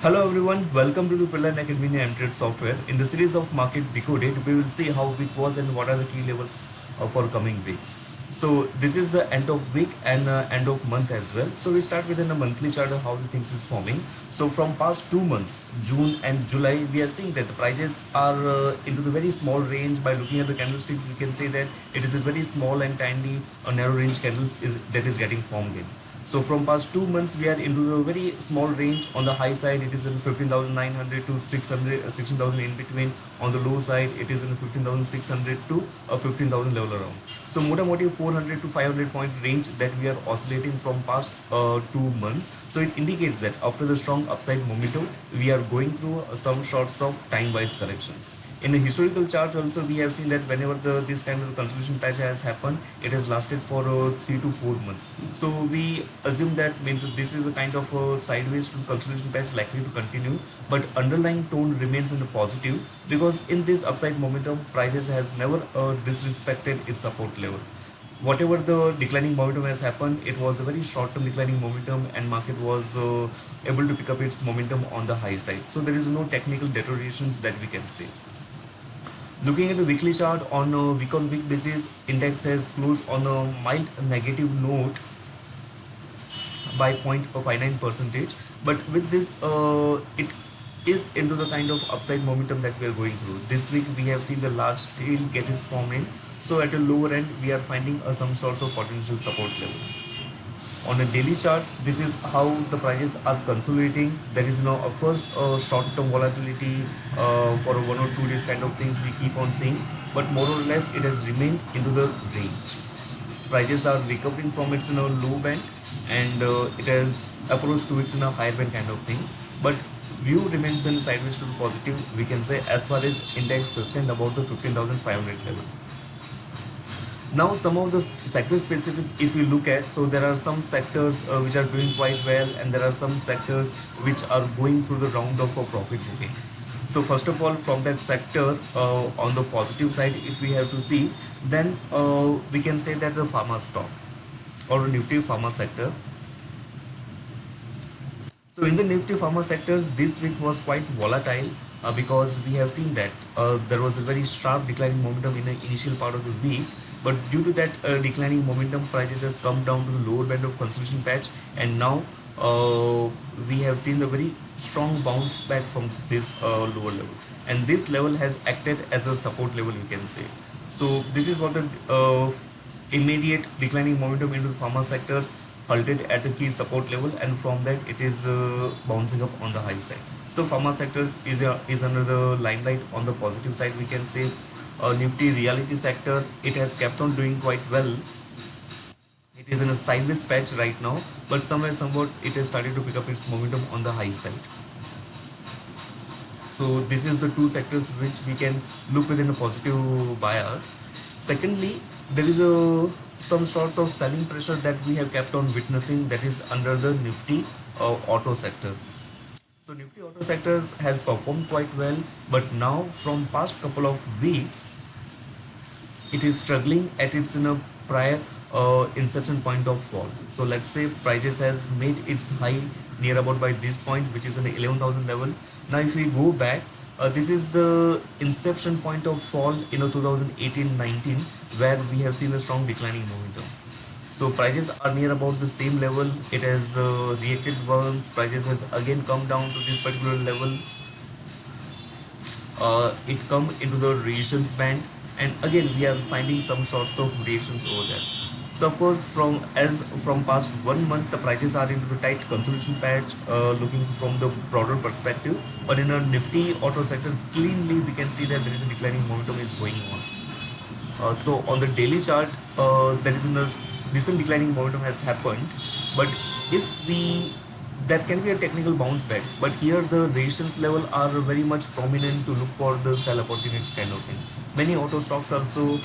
Hello everyone, welcome to the Finland Academy Trade Software. In the series of Market Decoded, we will see how week was and what are the key levels for coming weeks. So this is the end of week and end of month as well. So we start within a monthly chart of how the things is forming. So from past 2 months, June and July, we are seeing that the prices are into the very small range. By looking at the candlesticks, we can say that it is a very small and tiny narrow range candles that is getting formed in. So from past 2 months, we are into a very small range. On the high side, it is in 15,900 to 600, 16,000 in between. On the low side, it is in 15,600 to 15,000 level around. So motamoti 400 to 500 point range that we are oscillating from past 2 months. So it indicates that after the strong upside momentum, we are going through some sorts of time-wise corrections. In a historical chart also, we have seen that whenever this kind of consolidation patch has happened, it has lasted for 3 to 4 months. So we assume that means this is a kind of a sideways consolidation patch likely to continue, but underlying tone remains in the positive because in this upside momentum, prices has never disrespected its support level. Whatever the declining momentum has happened, it was a very short-term declining momentum, and market was able to pick up its momentum on the high side. So there is no technical deteriorations that we can see. Looking at the weekly chart on a week-on-week basis, index has closed on a mild negative note by 0.59 percentage. But with this, it is into the kind of upside momentum that we are going through. This week we have seen the large tail get its form in. So at a lower end, we are finding some sorts of potential support levels. On a daily chart, this is how the prices are consolidating. There is now, of course, short-term volatility for 1 or 2 days kind of things we keep on seeing, but more or less it has remained into the range. Prices are recovering from its low band, and it has approached to its higher band kind of thing. But view remains in sideways to the positive. We can say as far as index sustained about the 15,500 level. Now some of the sector specific, if you look at, so there are some sectors which are doing quite well, and there are some sectors which are going through the round of a profit booking. So first of all, from that sector, on the positive side, if we have to see, then we can say that the pharma stock or Nifty pharma sector. So in the Nifty pharma sectors, this week was quite volatile because we have seen that there was a very sharp declining momentum in the initial part of the week. But due to that declining momentum, prices has come down to the lower band of consolidation patch, and now we have seen the very strong bounce back from this lower level, and this level has acted as a support level, you can say. So this is what the immediate declining momentum into the pharma sectors halted at a key support level, and from that it is bouncing up on the high side. So pharma sectors is under the limelight. On the positive side, we can say Nifty reality sector, it has kept on doing quite well. It is in a sideways patch right now, but somewhere somewhat it has started to pick up its momentum on the high side. So this is the two sectors which we can look within a positive bias. Secondly, there is a some sorts of selling pressure that we have kept on witnessing, that is under the Nifty auto sector. So Nifty auto sectors has performed quite well, but now from past couple of weeks, it is struggling at its prior inception point of fall. So let's say prices has made its high near about by this point, which is an 11,000 level. Now if we go back, this is the inception point of fall in 2018-19, where we have seen a strong declining momentum. So prices are near about the same level. It has reacted once. Prices has again come down to this particular level. It come into the reactions band, and again we are finding some sorts of reactions over there. So of course, from past 1 month, the prices are into the tight consolidation patch, looking from the broader perspective. But in a Nifty auto sector, cleanly we can see that there is a declining momentum is going on. So on the daily chart, there is a recent declining momentum has happened, but if we that can be a technical bounce back, but here the resistance level are very much prominent to look for the sell opportunities kind of thing. Many auto stocks also,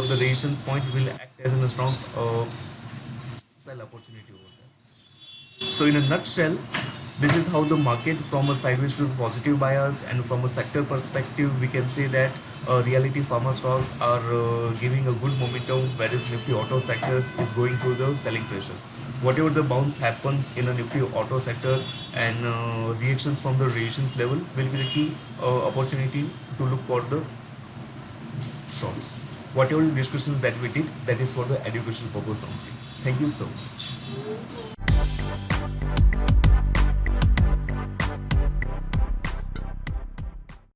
the resistance point will act as a strong sell opportunity over there. So in a nutshell, this is how the market from a sideways to positive bias, and from a sector perspective, we can say that reality pharma stocks are giving a good momentum, whereas Nifty auto sectors is going through the selling pressure. Whatever the bounce happens in a Nifty auto sector and reactions from the reactions level will be the key opportunity to look for the shorts. Whatever the discussions that we did, that is for the educational purpose only. Thank you so much.